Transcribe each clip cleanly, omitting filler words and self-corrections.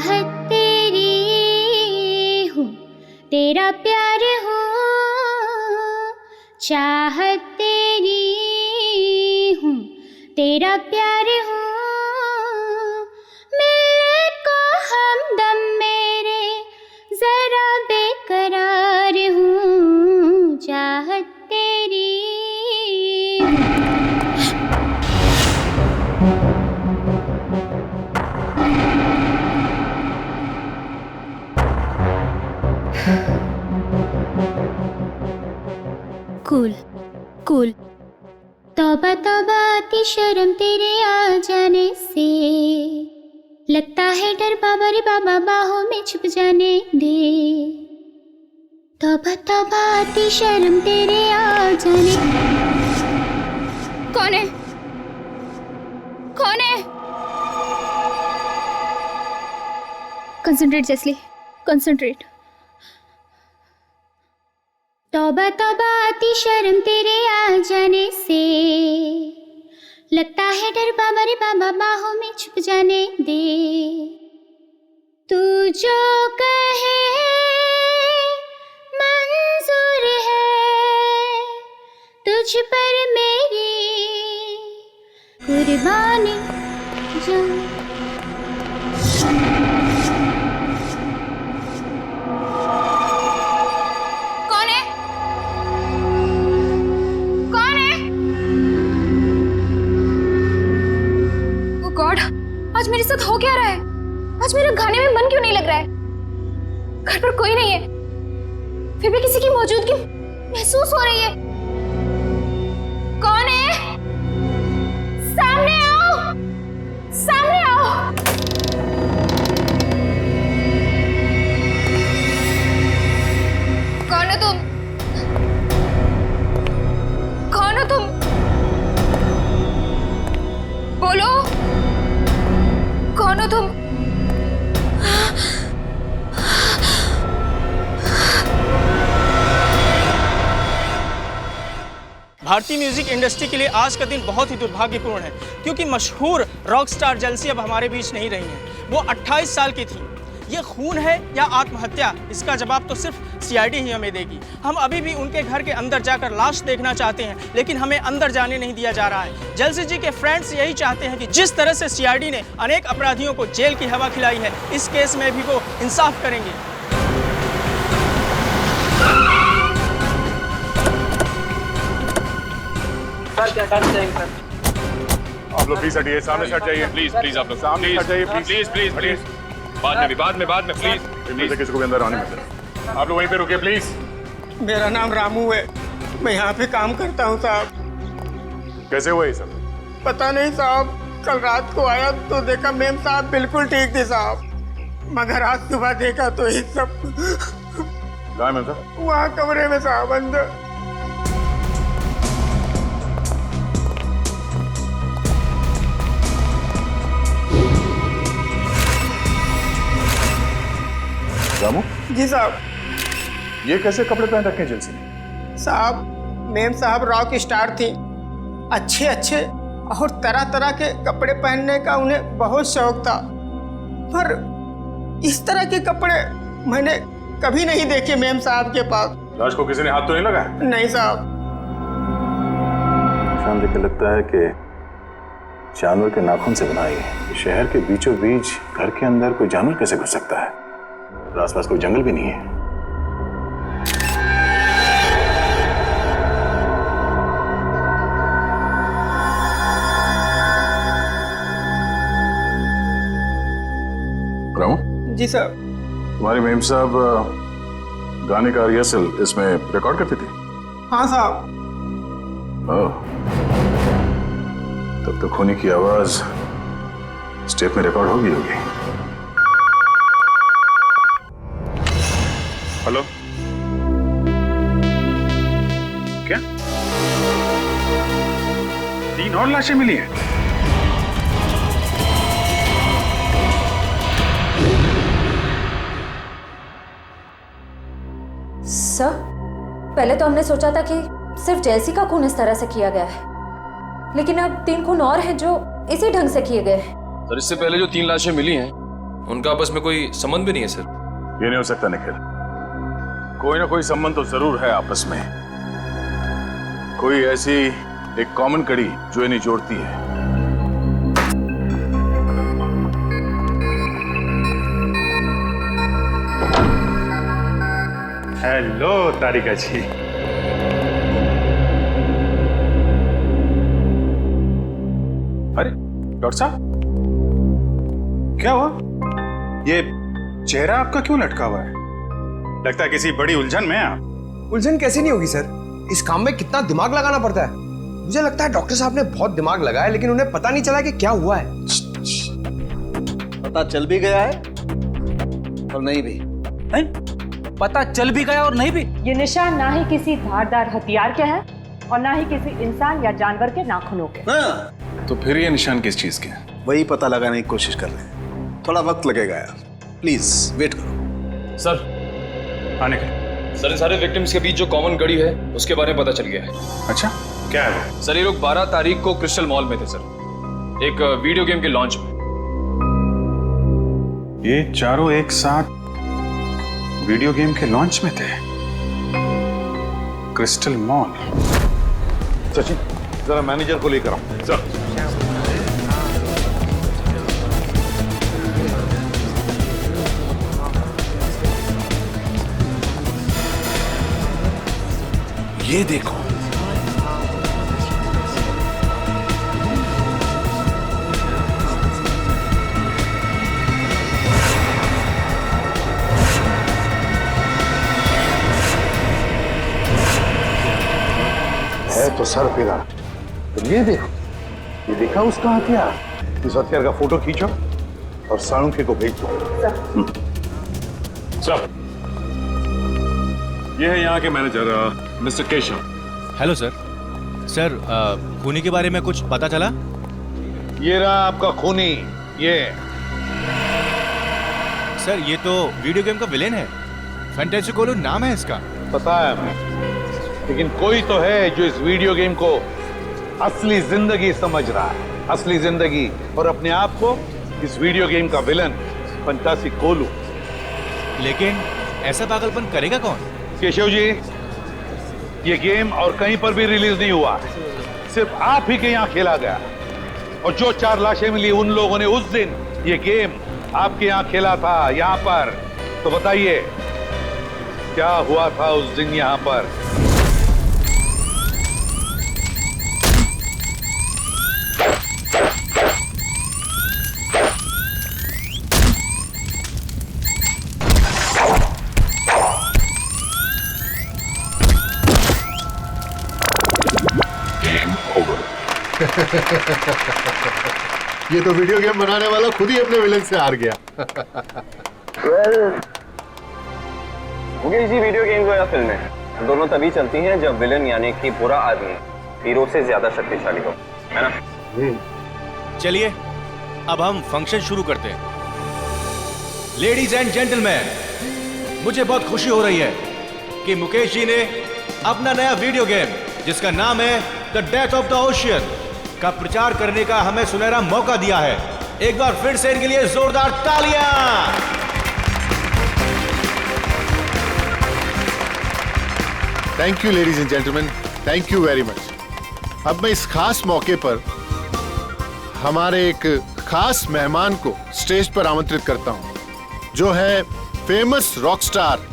चाहत तेरी हूँ, तेरा प्यार हूँ, चाहत तेरी हूँ, तेरा प्यार हूँ, मिलने को हमदम मेरे जरा बेकरार हूँ, चाहत तेरी कूल कूल। तौबा तौबा आती शर्म तेरे आ जाने से, लगता है डर बाबा रे बाबा बाहों में छुप जाने दे। तौबा तौबा आती शर्म तेरे आ जाने। कौन है? कौन है? Concentrate Jesley, concentrate. तौबा तौबा आती शर्म तेरे आ जाने से, लगता है डर बाबा रे बाबा बाहों में छुप जाने दे। तू जो कहे मंजूर है, तुझ पर मेरी कुर्बानी जो। आज मेरे साथ हो क्या रहा है? आज मेरा गाने में मन क्यों नहीं लग रहा है? घर पर कोई नहीं है, फिर भी किसी की मौजूदगी महसूस हो रही है। कौन है? सामने आओ, सामने आओ। कौन हो तुम? कौन हो तुम? बोलो, कौन हो तुम? भारतीय म्यूजिक इंडस्ट्री के लिए आज का दिन बहुत ही दुर्भाग्यपूर्ण है, क्योंकि मशहूर रॉक स्टार जेल्सी अब हमारे बीच नहीं रही हैं। वो 28 साल की थी। ये खून है या आत्महत्या, इसका जवाब तो सिर्फ सीआईडी ही हमें देगी। हम अभी भी उनके घर के अंदर जाकर लाश देखना चाहते हैं, लेकिन हमें अंदर जाने नहीं दिया जा रहा है। जेल्सी जी के फ्रेंड्स यही चाहते हैं कि जिस तरह से सीआईडी ने अनेक अपराधियों को जेल की हवा खिलाई है, इस केस में भी वो इंसाफ करेंगे। सर क्या करते हैं सर? आप लोग प्लीज हटिए, सामने से हट जाइए। प्लीज प्लीज आप लोग सामने हट जाइए प्लीज प्लीज प्लीज प्लीज। बाद में प्लीज इनमें से किसी को भी अंदर आने मत। आप लोग वहीं पे रुकिए प्लीज। मेरा नाम रामू है, मैं यहाँ पे काम करता हूँ साहब। कैसे हुआ ये सब? पता नहीं साहब, कल रात को आया तो देखा मेम साहब बिल्कुल ठीक थे साहब, मगर आज सुबह देखा तो ये सब। कहाँ है मेम साहब? वहाँ कमरे में साहब, अंदर। रामू जी साहब। ये कैसे कपड़े पहन रखे हैं जेल्सी ने? साहब मेम साहब रॉक स्टार थी, अच्छे अच्छे और तरह तरह के कपड़े पहनने का उन्हें बहुत शौक था, पर इस तरह के कपड़े मैंने कभी नहीं देखे मेम साहब के पास। लाश को किसी ने हाथ तो नहीं लगाया? नहीं साहब। शाम देख के लगता है कि जानवर के नाखून से बनाई है। शहर के बीचों बीच घर के अंदर कोई जानवर कैसे घुस सकता है? आसपास कोई जंगल भी नहीं है। रामू जी साहब। तुम्हारी मेम साहब गाने का रिहर्सल इसमें रिकॉर्ड करती थी? हाँ साहब। ओह, तब तो खूनी की आवाज स्टेप में रिकॉर्ड होगी। हेलो, क्या 3 और लाशें मिली हैं? सर, पहले तो हमने सोचा था कि सिर्फ जेल्सी का खून इस तरह से किया गया है, लेकिन अब 3 खून और हैं जो इसी ढंग से किए गए हैं। सर, इससे पहले जो 3 लाशें मिली हैं उनका आपस में कोई संबंध भी नहीं है सर। ये नहीं हो सकता निखिल, कोई ना कोई संबंध तो जरूर है आपस में, कोई ऐसी एक कॉमन कड़ी जो इन्हें जोड़ती है। हेलो तारिका जी। अरे डॉक्टर साहब, क्या हुआ? ये चेहरा आपका क्यों लटका हुआ है? लगता है किसी बड़ी उलझन में हैं आप। उलझन कैसी नहीं होगी सर, इस काम में कितना दिमाग लगाना पड़ता है। मुझे लगता है डॉक्टर साहब ने बहुत दिमाग लगाया, लेकिन उन्हें पता नहीं चला कि क्या हुआ है। पता चल भी गया है और नहीं भी है? पता चल भी गया और नहीं भी। ये निशान ना ही किसी धारदार हथियार के हैं और ना ही किसी इंसान या जानवर के नाखूनों के। हाँ। तो फिर ये निशान किस चीज के हैं? वही पता लगाने की कोशिश कर रहे हैं, थोड़ा वक्त लगेगा यार, प्लीज वेट करो। सर आने का सर, इन सारे विक्टिम्स के बीच जो कॉमन कड़ी है उसके बारे में पता चल गया है। अच्छा, क्या है वो? सर ये लोग 12 तारीख को क्रिस्टल मॉल में थे सर, एक वीडियो गेम के लॉन्च में। ये चारों एक साथ वीडियो गेम के लॉन्च में थे, क्रिस्टल मॉल। सचिन, जरा मैनेजर को लेकर आओ। सर, ये देखो, है तो सर फिरा, तो ये देखो, ये देखा उसका हथियार। इस हथियार का फोटो खींचो और साळुंखे को भेज दो। सर, ये है यहाँ के manager mister Keshav. Hello sir. Sir, खूनी के बारे में कुछ पता चला? ये रहा आपका खूनी। ये सर, ये तो वीडियो गेम का विलेन है, फैंटेसी कोलू नाम है इसका। पता है हमें, लेकिन कोई तो है जो इस वीडियो गेम को असली जिंदगी समझ रहा है, असली जिंदगी, और अपने आप को इस वीडियो गेम का विलन फंतासी कोलू। लेकिन ऐसा पागलपन करेगा कौन? केशव जी, ये गेम और कहीं पर भी रिलीज नहीं हुआ, सिर्फ आप ही के यहाँ खेला गया, और जो 4 लाशें मिली उन लोगों ने उस दिन ये गेम आपके यहाँ खेला था, यहाँ पर। तो बताइए क्या हुआ था उस दिन यहाँ पर? ये तो वीडियो गेम बनाने वाला खुद ही अपने विलन से हार गया। मुकेश जी, वीडियो गेम या फिल्में दोनों तभी चलती हैं जब विलन यानी कि बुरा आदमी हीरो से ज्यादा शक्तिशाली हो, है ना? चलिए अब हम फंक्शन शुरू करते हैं। लेडीज एंड जेंटलमैन, मुझे बहुत खुशी हो रही है कि मुकेश जी ने अपना नया वीडियो गेम जिसका नाम है the death of the ocean का प्रचार करने का हमें सुनहरा मौका दिया है। एक बार फिर से इनके लिए जोरदार तालियां। Thank you ladies and gentleman, thank you very much. अब मैं इस खास मौके पर हमारे एक खास मेहमान को स्टेज पर आमंत्रित करता हूं, जो है famous rock star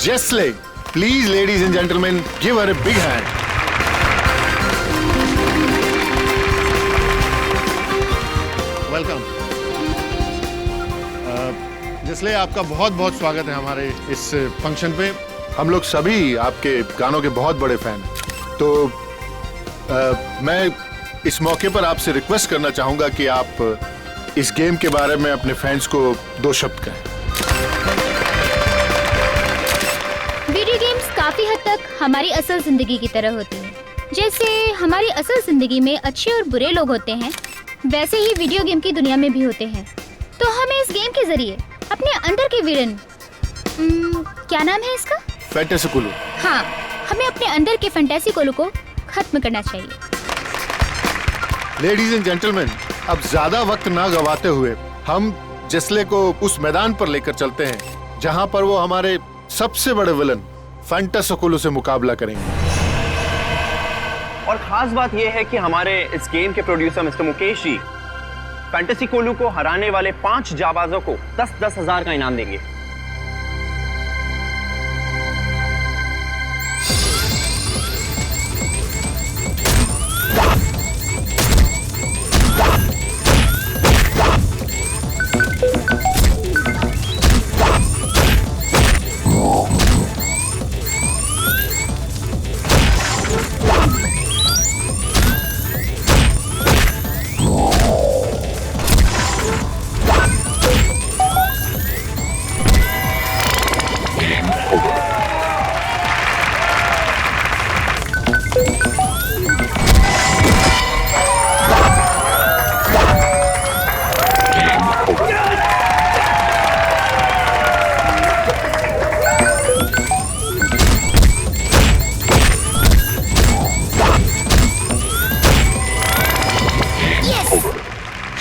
Jesley. Please ladies and gentleman, give her a big hand. Welcome Jesley, आपका बहुत बहुत स्वागत है हमारे इस फंक्शन पे। हम लोग सभी आपके गानों के बहुत बड़े फैन हैं, तो मैं इस मौके पर आपसे रिक्वेस्ट करना चाहूंगा कि आप इस गेम के बारे में अपने फैंस को 2 शब्द कहें। वीडियो गेम्स काफी हद तक हमारी असल जिंदगी की तरह होती हैं। जैसे हमारी असल जिंदगी में अच्छे और बुरे लोग होते हैं, वैसे ही वीडियो गेम की दुनिया में भी होते हैं। तो हमें इस गेम के जरिए अपने अंदर के विलन, क्या नाम है इसका? फैंटेसी कोलू। हाँ, हमें अपने अंदर के फैंटेसी कोलू को खत्म करना चाहिए। लेडीज एंड जेंटलमैन, अब ज्यादा वक्त ना गवाते हुए हम जेस्ले को उस मैदान पर लेकर चलते हैं जहां पर वो हमारे सबसे बड़े विलन फैंटासोकुलू से मुकाबला करेंगे। और खास बात यह है कि हमारे इस गेम के प्रोड्यूसर मिस्टर मुकेश जी फैंटासिकोलू को हराने वाले 5 जाबाजों को 10-10 हजार का इनाम देंगे।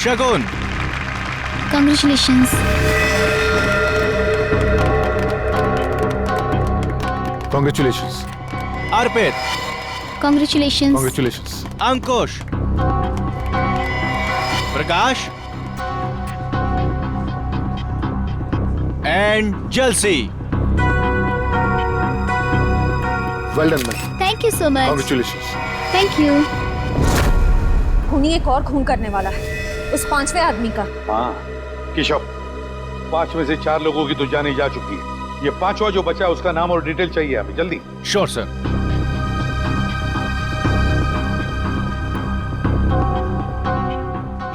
शगुन, Congratulations. Congratulations. Arpit, Congratulations. Congratulations. Ankush, Prakash and जलसी। Well done, man. Thank you so much. Congratulations. Thank you. खूनी एक और खून करने वाला है, उस 5वें आदमी का। हाँ केशव, 5 में से 4 लोगों की तो जाने जा चुकी है। ये 5वां जो बचा उसका नाम और डिटेल चाहिए हमें जल्दी। Sure sir.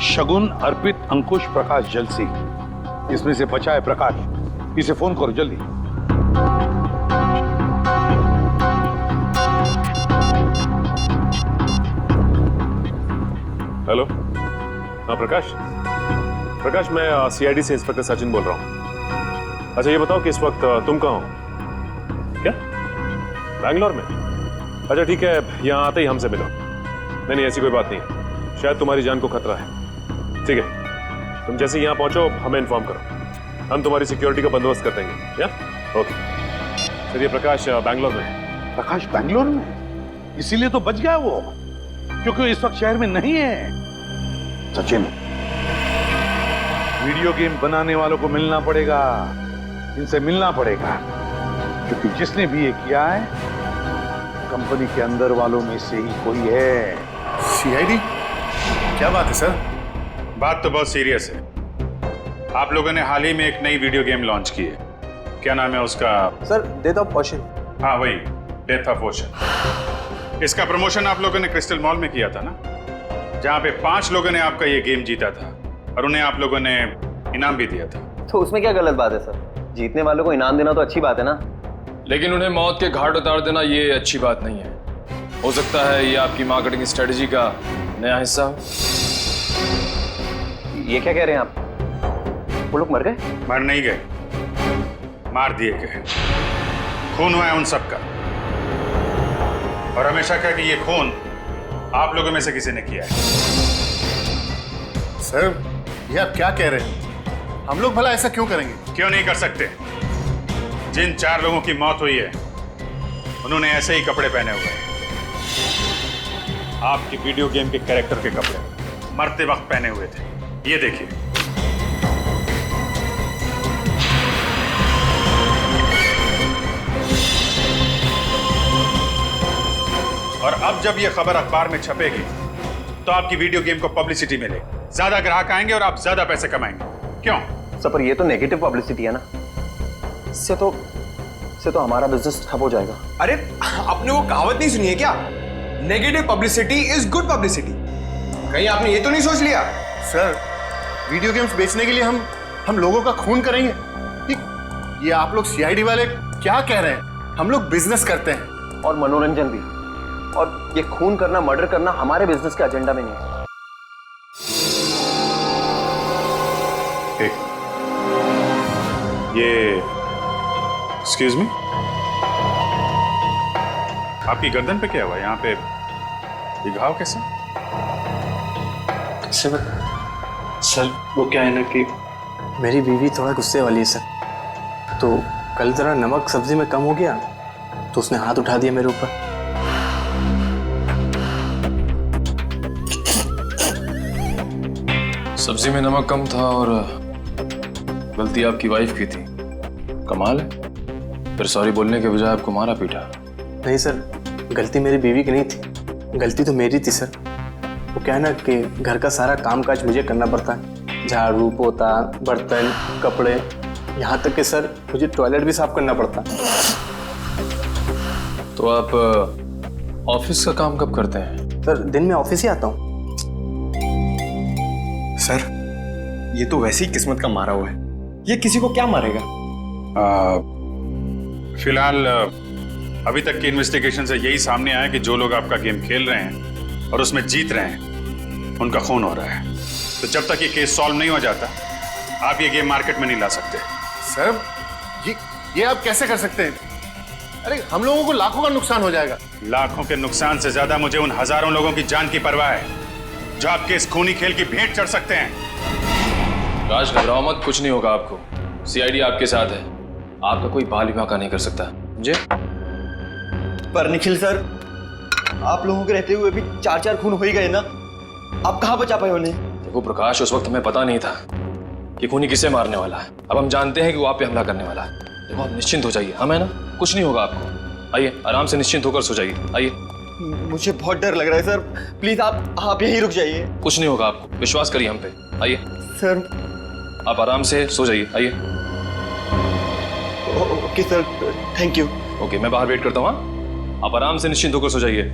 शगुन, अर्पित, अंकुश, प्रकाश, जलसी, इसमें से बचा है प्रकाश। इसे फोन करो जल्दी। हेलो, हाँ प्रकाश। प्रकाश, मैं सीआईडी से इंस्पेक्टर सचिन बोल रहा हूँ। अच्छा ये बताओ कि इस वक्त तुम कहाँ हो? क्या बैंगलोर में? अच्छा ठीक है, यहाँ आते ही हमसे मिलो। नहीं ऐसी कोई बात नहीं, शायद तुम्हारी जान को खतरा है। ठीक है, तुम जैसे यहाँ पहुंचो हमें इन्फॉर्म करो, हम तुम्हारी सिक्योरिटी का बंदोबस्त कर देंगे। या ओके। चलिए प्रकाश बैंगलोर में। प्रकाश बैंगलोर में? इसीलिए तो बच गया वो, क्योंकि वो इस वक्त शहर में नहीं है। सचिन, वीडियो गेम बनाने वालों को मिलना पड़ेगा, इनसे मिलना पड़ेगा, क्योंकि जिसने भी ये किया है कंपनी के अंदर वालों में से ही कोई है। सीआईडी? क्या बात है सर? बात तो बहुत सीरियस है। आप लोगों ने हाल ही में एक नई वीडियो गेम लॉन्च की है, क्या नाम है उसका? Sir death of ocean. हाँ वही, डेथ ऑफ ओशन। इसका प्रमोशन आप लोगों ने क्रिस्टल मॉल में किया था ना, जहाँ पे 5 लोगों ने आपका ये गेम जीता था और उन्हें आप लोगों ने इनाम भी दिया था। तो उसमें क्या गलत बात है सर? जीतने वालों को इनाम देना तो अच्छी बात है ना। लेकिन उन्हें मौत के घाट उतार देना ये अच्छी बात नहीं है। हो सकता है ये आपकी मार्केटिंग स्ट्रेटजी का नया हिस्सा हो। ये क्या कह रहे हैं आप? वो लोग मर गए? मर नहीं गए, मार दिए गए। खून हुआ है उन सबका, और हमेशा कहा कि ये खून आप लोगों में से किसी ने किया है। सर, ये आप क्या कह रहे हैं? हम लोग भला ऐसा क्यों करेंगे? क्यों नहीं कर सकते? जिन 4 लोगों की मौत हुई है उन्होंने ऐसे ही कपड़े पहने हुए हैं, आपकी वीडियो गेम के कैरेक्टर के कपड़े मरते वक्त पहने हुए थे। ये देखिए। और अब जब ये खबर अखबार में छपेगी तो आपकी वीडियो गेम को पब्लिसिटी मिलेगी, ज्यादा ग्राहक आएंगे और आप ज्यादा पैसे कमाएंगे। क्यों? सर पर ये तो नेगेटिव पब्लिसिटी है ना, इससे तो हमारा बिजनेस ठप हो जाएगा। अरे आपने वो कहावत नहीं सुनी है क्या? Negative publicity is good publicity. कहीं आपने ये तो नहीं सोच लिया? सर, वीडियो गेम्स बेचने के लिए हम लोगों का खून करेंगे? ये आप लोग सीआईडी वाले क्या कह रहे हैं? हम लोग बिजनेस करते हैं और मनोरंजन भी, और ये खून करना, मर्डर करना हमारे बिजनेस के एजेंडा में नहीं है। ये एक्सक्यूज मी, आपकी गर्दन पे क्या हुआ? यहाँ पे ये घाव कैसे? सर वो क्या है ना कि मेरी बीवी थोड़ा गुस्से वाली है सर, तो कल जरा नमक सब्जी में कम हो गया तो उसने हाथ उठा दिया मेरे ऊपर। सब्जी में नमक कम था और गलती आपकी वाइफ की थी। कमाल है, फिर सॉरी बोलने के बजाय आपको मारा पीटा। नहीं सर, गलती मेरी बीवी की नहीं थी, गलती तो मेरी थी सर। वो क्या है ना कि घर का सारा काम काज मुझे करना पड़ता है, झाड़ू पोता बर्तन कपड़े, यहाँ तक कि सर मुझे टॉयलेट भी साफ करना पड़ता। तो आप ऑफिस का काम कब करते हैं? सर दिन में ऑफिस ही आता हूँ। सर ये तो वैसे ही किस्मत का मारा हुआ है, ये किसी को क्या मारेगा? फिलहाल अभी तक की इन्वेस्टिगेशन से यही सामने आया कि जो लोग आपका गेम खेल रहे हैं और उसमें जीत रहे हैं उनका खून हो रहा है। तो जब तक ये केस सॉल्व नहीं हो जाता आप ये गेम मार्केट में नहीं ला सकते। सर ये आप कैसे कर सकते हैं? अरे हम लोगों को लाखों का नुकसान हो जाएगा। लाखों के नुकसान से ज्यादा मुझे उन हजारों लोगों की जान की परवाह है जो आपके इस खूनी खेल की भेंट चढ़ सकते हैं। राज घबराओ मत, कुछ नहीं होगा आपको। सीआईडी आपके साथ है, आपका कोई बाल विवाह नहीं कर सकता, समझे? पर निखिल सर, आप लोगों के रहते हुए भी 4-4 खून हो ही गए ना, आप कहाँ बचा पाए उन्हें? देखो प्रकाश, उस वक्त हमें पता नहीं था कि खूनी किसे मारने वाला है। अब हम जानते हैं कि वो आप पे हमला करने वाला है। देखो आप निश्चिंत हो जाइए, हम है ना, कुछ नहीं होगा आपको। आइए आराम से निश्चिंत होकर सो जाइए, आइए। मुझे बहुत डर लग रहा है सर, प्लीज आप यहीं रुक जाइए। कुछ नहीं होगा आपको, विश्वास करिए हम पे, आइए। सर आप आराम से सो जाइए, आइए। Okay sir, thank you. Okay, मैं बाहर वेट करता हूँ। हाँ, आप आराम से निश्चिंत होकर सो जाइए।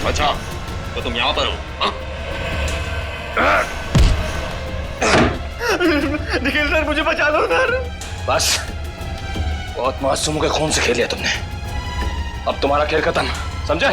अच्छा तो तुम यहाँ पर हो? निखिल सर मुझे बचा लो सर। बस बहुत मासूम के खून से खेल लिया तुमने, अब तुम्हारा खेल खत्म, समझे?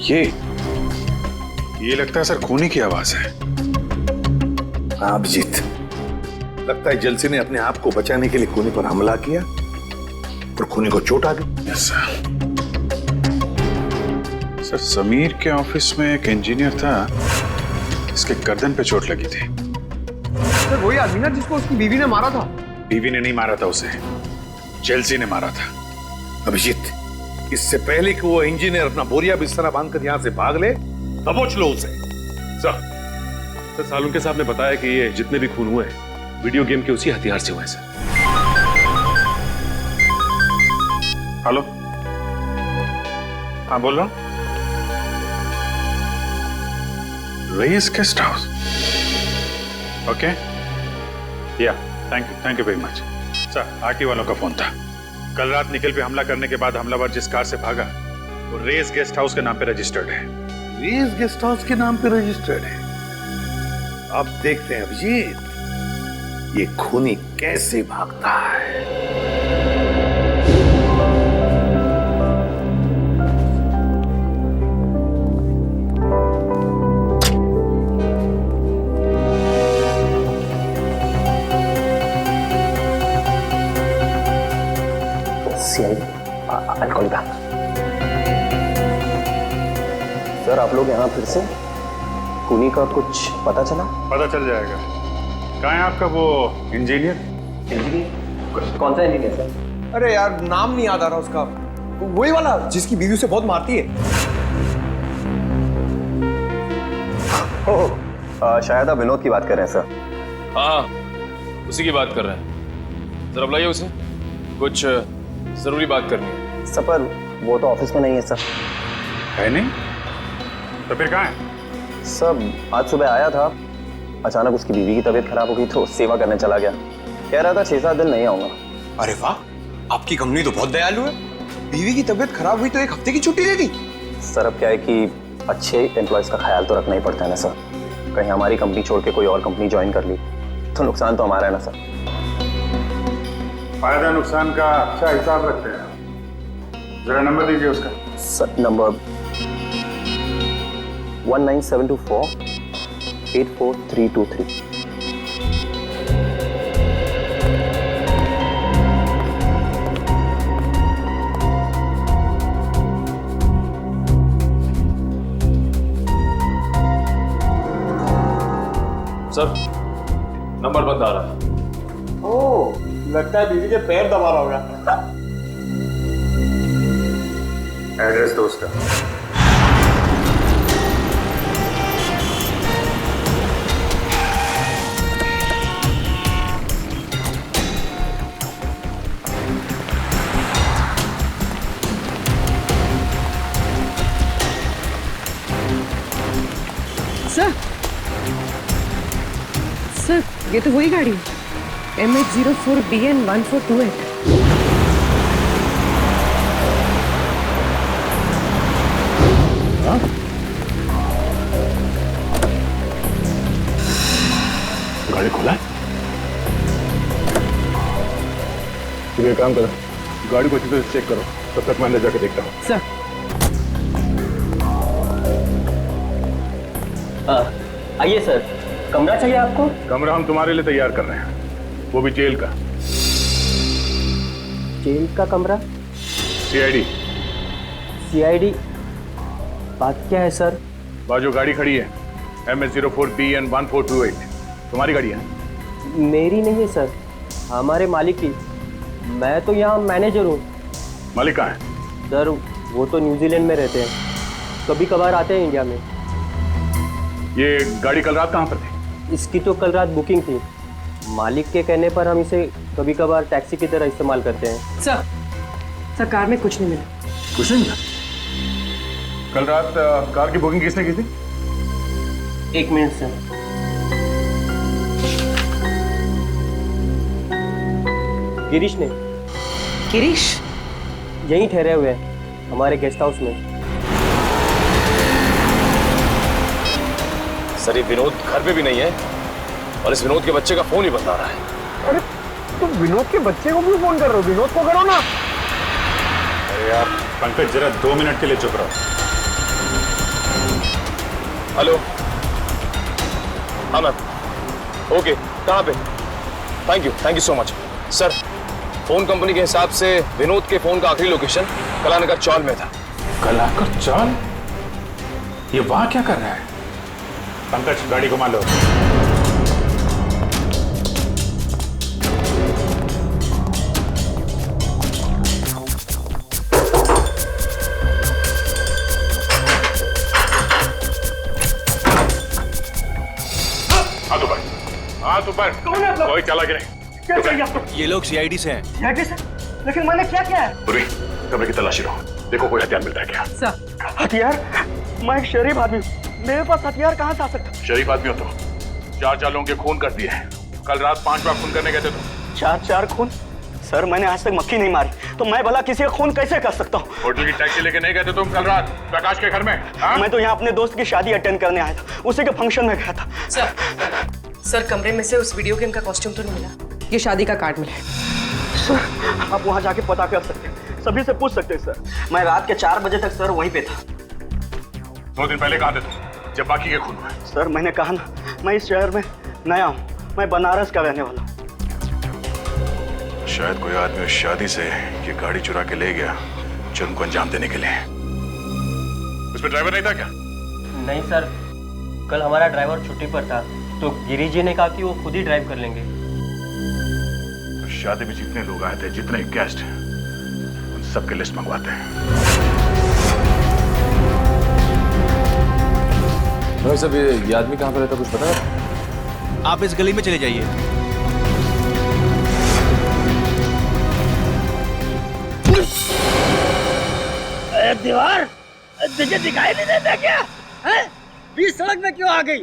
ये लगता है सर खूनी की आवाज है। हाँ अभिजीत, लगता है जेलसी ने अपने आप को बचाने के लिए खूनी पर हमला किया और खूनी को चोट आ गई। यस सर, समीर के ऑफिस में एक इंजीनियर था, इसके गर्दन पे चोट लगी थी। सर वही आदमी ना जिसको उसकी बीवी ने मारा था। बीवी ने नहीं मारा था उसे, जेलसी ने मारा था। अभिजीत, इससे पहले कि वो इंजीनियर अपना बोरिया बिस्तरा बांधकर यहां से भाग ले, दबोच लो उसे। सर सालुंके साहब ने बताया कि ये जितने भी खून हुए हैं वीडियो गेम के उसी हथियार से हुए हैं सर। हेलो, हाँ बोल रहा हूं। रेस गेस्ट हाउस, ओके या thank you very much. Sir RT वालों का फोन था। कल रात निखिल पे हमला करने के बाद हमलावर जिस कार से भागा वो रेस गेस्ट हाउस के नाम पे रजिस्टर्ड है। रेस गेस्ट हाउस के नाम पे रजिस्टर्ड है। अब देखते हैं अभिजीत ये खूनी कैसे भागता है। सर आप लोग यहाँ फिर से? खूनी का कुछ पता चला? पता चल जाएगा। कहाँ है आपका वो इंजीनियर? कौन सा इंजीनियर सर? अरे यार नाम नहीं याद आ रहा उसका, वही वाला जिसकी बीवी उसे बहुत मारती है। शायद आप विनोद की बात कर रहे हैं सर। हाँ उसी की बात कर रहे हैं। जरा बुलाइए उसे, कुछ जरूरी बात करनी है। सर पर वो तो ऑफिस में नहीं है सर। है नहीं? तो फिर कहाँ है? सब आज सुबह आया था, अचानक उसकी बीवी की तबीयत खराब हो गई तो सेवा करने चला गया। कह रहा था 6-7 दिन नहीं आऊंगा। अरे वाह, आपकी कंपनी तो बहुत दयालु है। बीवी की तबीयत खराब हुई तो 1 हफ्ते की छुट्टी दे दी। सर अब क्या है कि अच्छे एम्प्लॉयज का ख्याल तो रखना ही पड़ता है ना सर। कहीं हमारी कंपनी छोड़ के कोई और कंपनी ज्वाइन कर ली तो नुकसान तो हमारा है ना सर। फायदा नुकसान का अच्छा हिसाब रखते हैं। जरा नंबर दीजिए उसका। Sir number 19724 84323। सर नंबर बंद आ रहा है। ओह, लगता है बीवी के पैर दबा रहा होगा। एड्रेस दो उसका। सर ये तो वही गाड़ी है, MH04BN 1428। गाड़ी खोला है? तुम एक काम करो, गाड़ी को अच्छी तरह से चेक करो, तब तक मैं अंदर जाके देखता हूँ। सर आइए सर, कमरा चाहिए आपको? कमरा हम तुम्हारे लिए तैयार कर रहे हैं, वो भी जेल का। जेल का कमरा? CID? बात क्या है सर? बाजू गाड़ी खड़ी है, MH04BN 1428। तुम्हारी गाड़ी है? मेरी नहीं है सर, हमारे मालिक की। मैं तो यहाँ मैनेजर हूँ। मालिक कहाँ है? सर वो तो न्यूजीलैंड में रहते हैं, कभी कभार आते हैं इंडिया में। ये गाड़ी कल रात कहाँ पर थी? इसकी तो कल रात बुकिंग थी, मालिक के कहने पर हम इसे कभी कभार टैक्सी की तरह इस्तेमाल करते हैं। सर कार में कुछ नहीं मिला। कुछ नहीं मिला? कल रात कार की बुकिंग किसने की थी? 1 मिनट सर। गिरीश ने। गिरीश यहीं ठहरे हुए हैं हमारे गेस्ट हाउस में। सर ये विनोद घर पे भी नहीं है और इस विनोद के बच्चे का फोन ही बंद आ रहा है। अरे तुम विनोद के बच्चे को क्यों फोन कर रहे हो? विनोद को करो ना। अरे यार पंकज, जरा 2 मिनट के लिए चुप रहो। हेलो, हाँ मैम। ओके, कहाँ पे? Thank you so much sir. Phone company के हिसाब से विनोद के फोन का आखिरी लोकेशन कलानगर चौल में था। कलानगर चौल? ये वहां क्या कर रहा है? पंकज, गाड़ी घुमा लो। हाथ ऊपर। कौन है? कोई चला कि नहीं? क्या चाहिए आपको? ये लोग सीआईडी से हैं। सीआईडी से? लेकिन मैंने क्या किया है? पूरी कमरे की तलाशी लो, देखो कोई हथियार मिलता है क्या। सर, हथियार? मैं एक शरीफ आदमी हूँ, मेरे पास हथियार कहाँ से आ सकता? शरीफ आदमी हो तो 4 लोगों के खून कर दिए। कल रात 5 बार खून करने गए थे तुम। 4 खून? सर, मैंने आज तक मक्खी नहीं मारी, तो मैं भला किसी का खून कैसे कर सकता हूँ? होटल की टैक्सी लेके नहीं गए थे तुम कल रात प्रकाश के घर में? हाँ? मैं तो यहाँ अपने दोस्त की शादी अटेंड करने आया था, उसी के फंक्शन में गया था। सर, कमरे में से उस वीडियो गेम का कॉस्ट्यूम तो नहीं मिला? ये शादी का कार्ड मिला। सर, आप वहाँ जाके पता कर सकते हैं, सभी से पूछ सकते हैं सर। मैं रात के 4 बजे तक सर वहीं पे था। 2 दिन पहले कहाँ थे तुम जब बाकी के खून हुए? सर, मैंने कहा ना, मैं इस शहर में नया हूँ, मैं बनारस का रहने वाला हूँ। शायद कोई आदमी उस शादी से ये गाड़ी चुरा के ले गया जुर्म को अंजाम देने के लिए। उसमें ड्राइवर नहीं था क्या? नहीं सर, कल हमारा ड्राइवर छुट्टी पर था, तो गिरी जी ने कहा कि वो खुद ही ड्राइव कर लेंगे। तो शादी में जितने लोग आए थे, जितने गेस्ट, उन सबके लिस्ट मंगवाते हैं। भाई साहब, ये आदमी कहाँ पर रहता, कुछ पता है? आप इस गली में चले जाइए। दीवार, तुझे दिखाई नहीं देता क्या? हैं? बीच सड़क में क्यों आ गई?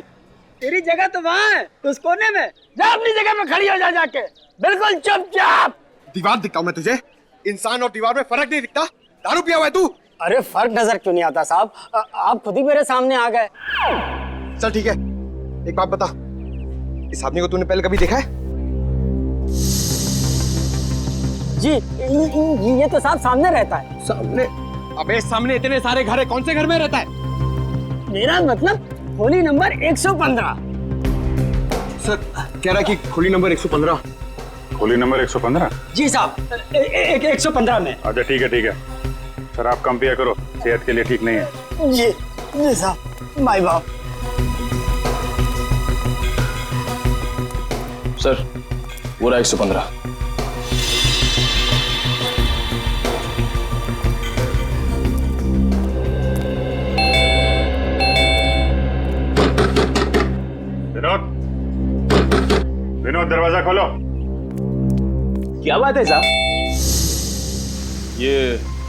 तेरी जगह तो वहाँ है, उस कोने में। जा अपनी जगह में खड़ी हो जा जाके, बिल्कुल चुपचाप। दीवार दिखता हूँ मैं तुझे? इंसान और दीवार में फर्क नहीं दिखता? दारू पिया हुआ है तू? अरे फर्क नजर क्यों नहीं आता साहब? आप खुद ही मेरे सामने आ गए। चल ठीक है, एक बात बता, इस आदमी को तूने पहले कभी देखा है? जी, ये तो साहब सामने रहता है। सामने? अबे सामने इतने सारे घर है, कौन से घर में रहता है? मेरा मतलब खोली नंबर 115। सर कह रहा कि खोली नंबर 115। खोली नंबर 115? जी साहब, 115 में। अच्छा ठीक है। सर, आप कम पिया करो, सेहत के लिए ठीक नहीं है। जी साहब, माय बाप। सर, वो रहा 115। विनोद, दरवाजा खोलो। क्या बात है साहब? ये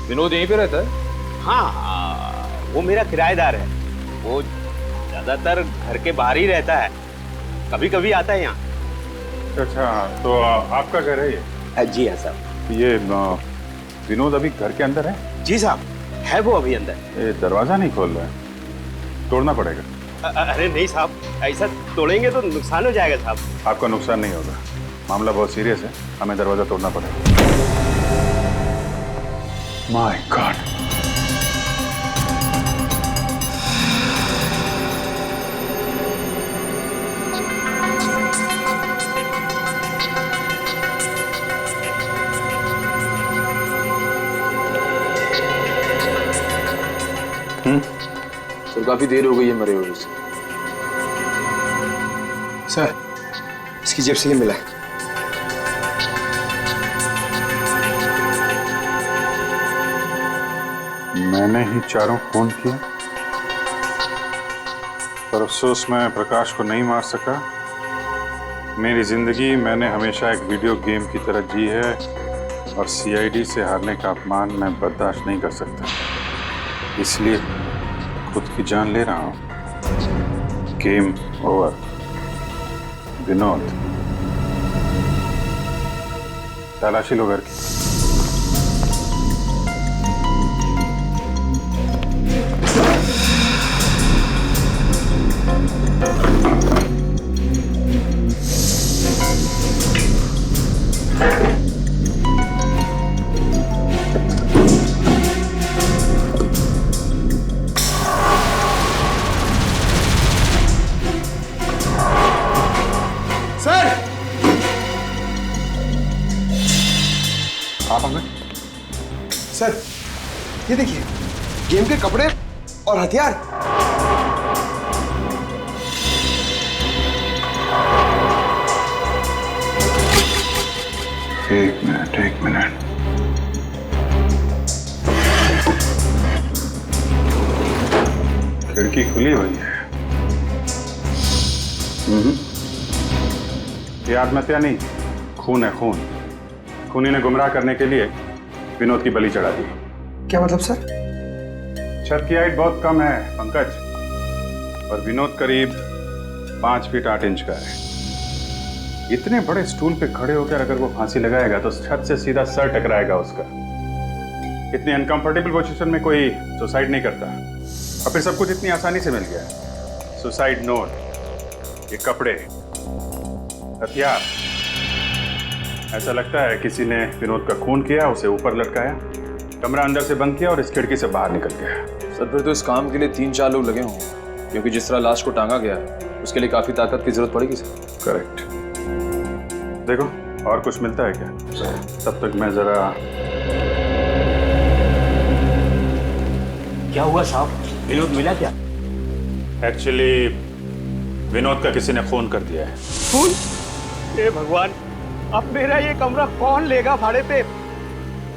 विनोद यहीं पे रहता है? हाँ, वो मेरा किराएदार है। वो ज्यादातर घर के बाहर ही रहता है, कभी कभी आता है यहाँ। अच्छा, तो आपका घर है ये? जी हाँ साहब। ये विनोद अभी घर के अंदर है? जी साहब, है वो अभी अंदर। ये दरवाजा नहीं खोल रहा है, तोड़ना पड़ेगा। अरे नहीं साहब, ऐसा तोड़ेंगे तो नुकसान हो जाएगा साहब। आपका नुकसान नहीं होगा, मामला बहुत सीरियस है, हमें दरवाजा तोड़ना पड़ेगा। My God. सर, काफी देर हो गई है मरे हुए से। सर, इसकी जेब से ये मिला है। मैंने ही 4 खून किए, पर अफसोस मैं प्रकाश को नहीं मार सका। मेरी जिंदगी मैंने हमेशा एक वीडियो गेम की तरह जी है, और सीआईडी से हारने का अपमान मैं बर्दाश्त नहीं कर सकता, इसलिए खुद की जान ले रहा हूं। Game over. विनोद, तलाशी लो घर की। सर ये देखिए, गेम के कपड़े और हथियार। एक मिनट। खिड़की खुली हुई है। ये आत्महत्या नहीं, खून है, खून। खूनी ने गुमराह करने के लिए विनोद की बलि चढ़ा दी। क्या मतलब सर? छत की हाइट बहुत कम है पंकज, और विनोद करीब 5 फीट 8 इंच का है। इतने बड़े स्टूल पे खड़े होकर अगर वो फांसी लगाएगा तो छत से सीधा सर टकराएगा उसका। इतनी अनकंफर्टेबल पोजीशन में कोई सुसाइड नहीं करता, और फिर सब कुछ इतनी आसानी से मिल गया। सुसाइड नोट, ये कपड़े, हथियार। ऐसा लगता है किसी ने विनोद का खून किया, उसे ऊपर लटकाया, कमरा अंदर से बंद किया और इस खिड़की से बाहर निकल गया। सर फिर तो इस काम के लिए 3-4 लोग लगे होंगे, क्योंकि जिस तरह लाश को टांगा गया उसके लिए काफी ताकत की जरूरत पड़ेगी सर। करेक्ट। देखो और कुछ मिलता है क्या? तब तक मैं जरा। क्या हुआ साहब, विनोद मिला क्या? एक्चुअली विनोद का किसी ने खून कर दिया है। खून? हे भगवान, अब मेरा ये कमरा कौन लेगा भाड़े पे?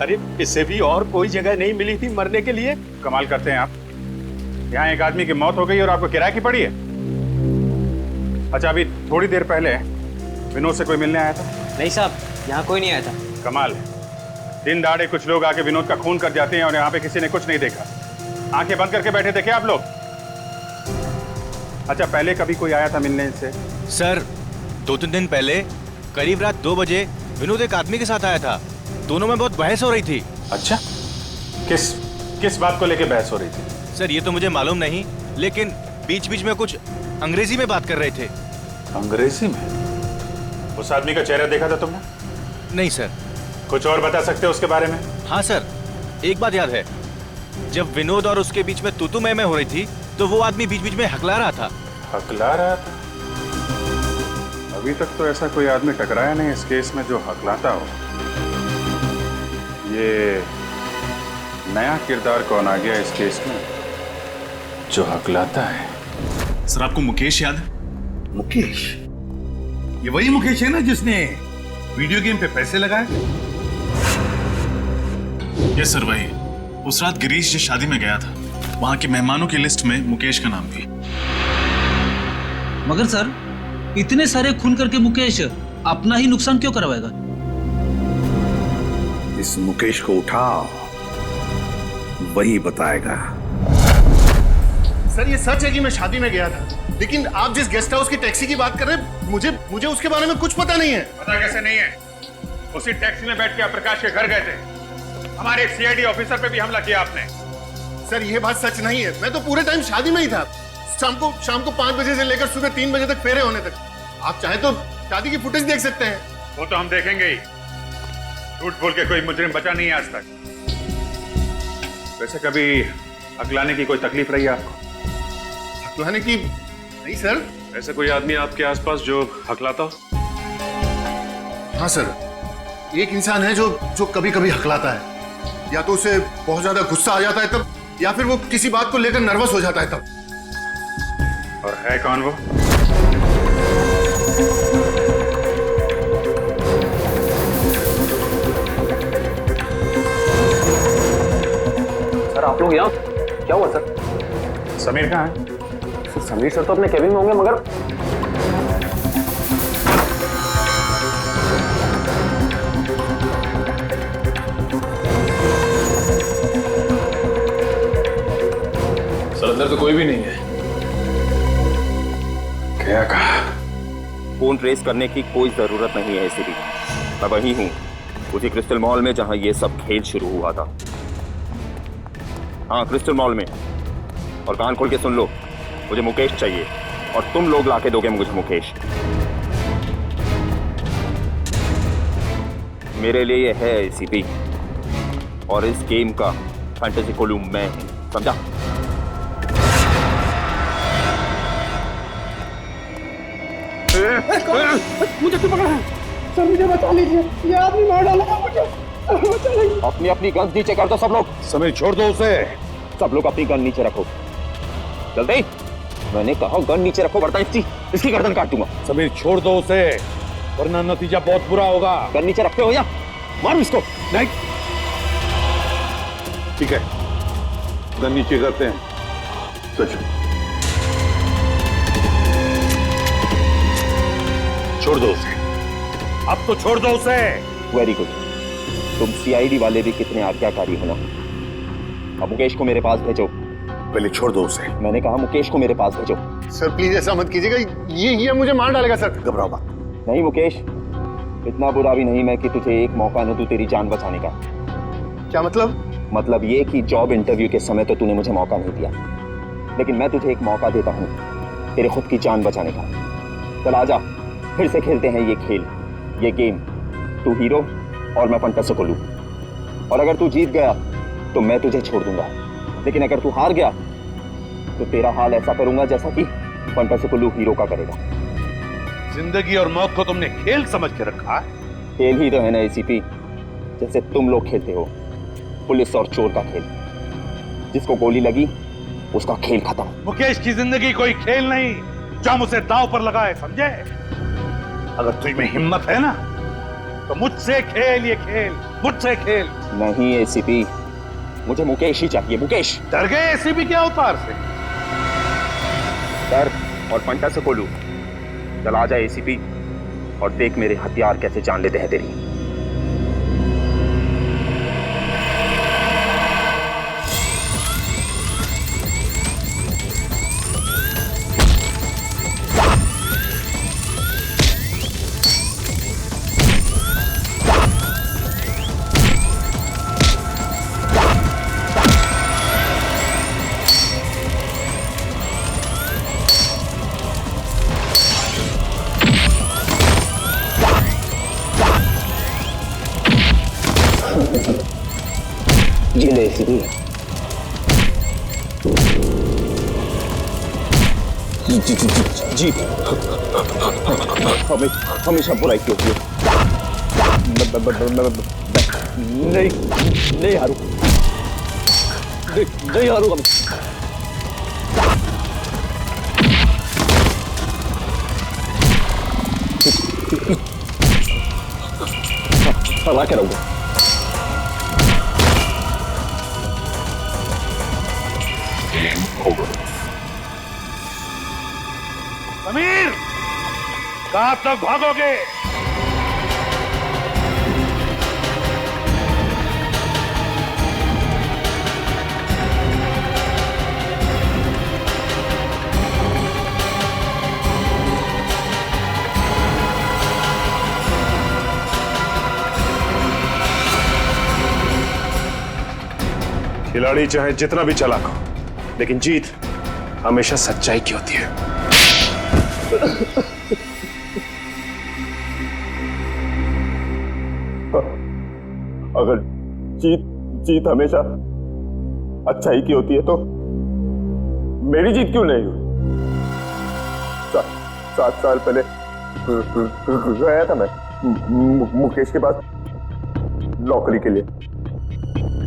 अरे इसे भी और कोई जगह नहीं मिली थी मरने के लिए? कमाल करते हैं आप, यहाँ एक आदमी की मौत हो गई और आपको किराए की पड़ी है। अच्छा, अभी थोड़ी देर पहले विनोद से कोई मिलने आया था? नहीं साहब, यहाँ कोई नहीं आया था। कमाल है, दिन दहाड़े कुछ लोग आके विनोद का खून कर जाते हैं और यहाँ पे किसी ने कुछ नहीं देखा। आंखें बंद करके बैठे थे क्या आप लोग? अच्छा, पहले कभी कोई आया था मिलने से? सर 2-3 दिन पहले करीब रात 2 बजे विनोद एक आदमी के साथ आया था, दोनों में बहुत बहस हो रही थी। अच्छा, किस बात को लेके बहस हो रही थी? सर ये तो मुझे मालूम नहीं, लेकिन बीच बीच में कुछ अंग्रेजी में बात कर रहे थे। अंग्रेजी में? उस आदमी का चेहरा देखा था तुमने? नहीं सर। कुछ और बता सकते हो उसके बारे में? हाँ सर, एक बात याद है, जब विनोद और उसके बीच में तू मैं हो रही थी तो वो आदमी बीच बीच में हकला रहा था। हकला रहा था? अभी तक तो ऐसा कोई आदमी टकराया नहीं इस केस में जो हकलाता हो। ये नया किरदार कौन आ गया इस केस में जो हकलाता है? सर आपको मुकेश याद है? मुकेश? ये वही मुकेश है ना जिसने वीडियो गेम पे पैसे लगाए? यस सर, वही। उस रात गिरीश जिस शादी में गया था, वहां के मेहमानों की लिस्ट में मुकेश का नाम भी। मगर सर इतने सारे खून करके मुकेश अपना ही नुकसान क्यों करवाएगा? इस मुकेश को उठाओ, वही बताएगा। सर ये सच है कि मैं शादी में गया था, लेकिन आप जिस गेस्ट हाउस की टैक्सी की बात कर रहे हैं, मुझे उसके बारे में कुछ पता नहीं है। पता कैसे नहीं है? उसी टैक्सी में बैठ के आप प्रकाश के घर गए थे। हमारे एक सीआईडी ऑफिसर पे भी हमला किया आपने। सर ये बात सच नहीं है, मैं तो पूरे टाइम शादी में ही था। शाम को 5 बजे से लेकर सुबह 3 बजे तक फेरे होने तक। आप चाहे तो शादी की फुटेज देख सकते हैं। वो तो हम देखेंगे ही। झूठ बोल के कोई मुजरिम बचा नहीं है आज तक। वैसे कभी हकलाने की कोई तकलीफ रही है आपको? हकलाने की? नहीं सर। ऐसा कोई आदमी आपके आसपास जो हकलाता हो? हाँ सर, एक इंसान है जो कभी कभी हकलाता है। या तो उसे बहुत ज्यादा गुस्सा आ जाता है तब, या फिर वो किसी बात को लेकर नर्वस हो जाता है तब। और है कौन वो? सर आप लोग यहाँ? क्या हुआ सर? समीर कहाँ है? समीर सर तो अपने केबिन में होंगे, मगर सर अंदर तो कोई भी नहीं है। क्या कहा? फोन ट्रेस करने की कोई जरूरत नहीं है सिरी। मैं वही हूँ, उसी क्रिस्टल मॉल में जहाँ ये सब खेल शुरू हुआ था। हाँ, क्रिस्टल मॉल में। और कान खोल के सुन लो, मुझे मुकेश चाहिए और तुम लोग लाके दोगे मुझे मुकेश। मेरे लिए ये है एसीपी, और इस गेम का फैंटेसी कोलूम मैं हूं, समझा? मुझे तो पकड़ा है सर, मुझे बचा लीजिए, ये आदमी मार डालेगा मुझे। अपनी अपनी गन नीचे कर दो सब लोग। समीर छोड़ दो उसे। सब लोग अपनी गन नीचे रखो जल्दी। मैंने कहा गन नीचे रखो वरना इसकी गर्दन काट दूंगा। समीर छोड़ दो उसे वरना नतीजा बहुत बुरा होगा। गन नीचे रखते हो या मारो इसको। नहीं ठीक है गन नीचे करते हैं। सच छोड़ दो उसे। अब तो छोड़ दो उसे। Very good. तुम सीआईडी वाले भी कितने आज्ञाकारी हो ना। अब मुकेश को मेरे पास भेजो। पहले छोड़ दो उसे। मैंने कहा मुकेश को मेरे पास भेजो। सर प्लीज ऐसा मत कीजिएगा, ये मुझे मार डालेगा सर। घबराओ मत। नहीं मुकेश, इतना बुरा भी नहीं मैं कि तुझे एक मौका न दूं तेरी जान बचाने का। क्या मतलब? मतलब ये कि जॉब इंटरव्यू के समय तो तूने मुझे मौका नहीं दिया, लेकिन मैं तुझे एक मौका देता हूँ तेरे खुद की जान बचाने का। चल आजा, फिर से खेलते हैं ये खेल, ये गेम। तू हीरो और मैं फंटासुकुलू। और अगर तू जीत गया तो मैं तुझे छोड़ दूंगा, लेकिन अगर तू हार गया तो तेरा हाल ऐसा करूंगा जैसा कि फंटासुकुलू हीरो का करेगा। जिंदगी और मौत को तुमने खेल समझ के रखा है। खेल ही तो है ना एसीपी, जैसे तुम लोग खेलते हो, पुलिस और चोर का खेल। जिसको गोली लगी उसका खेल खत्म। मुकेश की जिंदगी कोई खेल नहीं जो हम उसे दांव पर लगाए, समझे? अगर तुझ में हिम्मत है ना तो मुझसे खेल ये खेल, मुझसे खेल। नहीं एसीपी, मुझे मुकेश ही चाहिए। मुकेश। डर गए एसीपी के अवतार से? डर और फंटासुकुलू। चल आ जा एसीपी और देख मेरे हथियार कैसे जान लेते हैं तेरी। जीत हमेशा बुराई की होती है। नहीं हारू, नहीं हारूंगा मैं। हरा के रहूंगा। समीर, कहां तक भागोगे? खिलाड़ी चाहे जितना भी चालाक हो, लेकिन जीत हमेशा सच्चाई की होती है। अगर जीत हमेशा अच्छाई की होती है तो मेरी जीत क्यों नहीं हुई? 7 साल पहले गया था मैं मुकेश के पास नौकरी के लिए।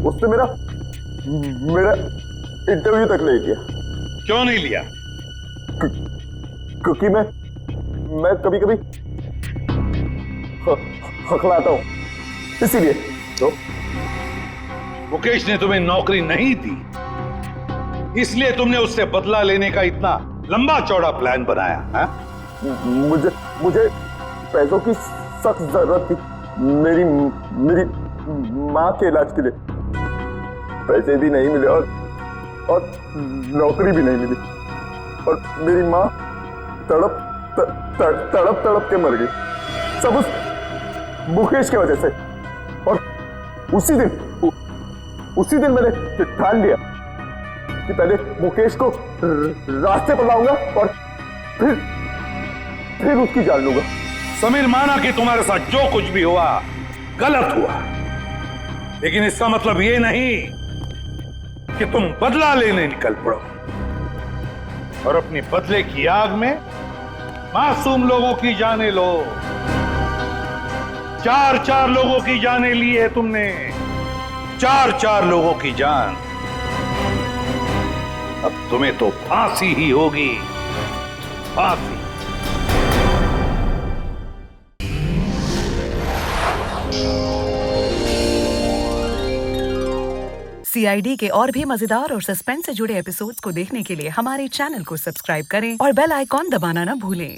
उसने मेरा इंटरव्यू तक नहीं लिया। क्यों नहीं लिया? क्योंकि मैं कभी कभी हकलाता हूं, इसीलिए। तो मुकेश ने तुम्हें नौकरी नहीं दी, इसलिए तुमने उससे बदला लेने का इतना लंबा चौड़ा प्लान बनाया है? मुझे पैसों की सख्त जरूरत थी। मेरी माँ के इलाज के लिए पैसे भी नहीं मिले और नौकरी भी नहीं मिली, और मेरी माँ तड़प के मर गई, सब उस मुकेश की वजह से। और उसी दिन मैंने ठान लिया कि पहले मुकेश को रास्ते पर लाऊंगा और फिर उसकी जान लूंगा। समीर, माना कि तुम्हारे साथ जो कुछ भी हुआ गलत हुआ, लेकिन इसका मतलब ये नहीं कि तुम बदला लेने निकल पड़ो और अपनी बदले की आग में मासूम लोगों की जानें लो। 4 लोगों की जानें ली है तुमने, 4 लोगों की जान। अब तुम्हें तो फांसी ही होगी, फांसी। CID के और भी मजेदार और सस्पेंस से जुड़े एपिसोड्स को देखने के लिए हमारे चैनल को सब्सक्राइब करें और बेल आइकॉन दबाना ना भूलें।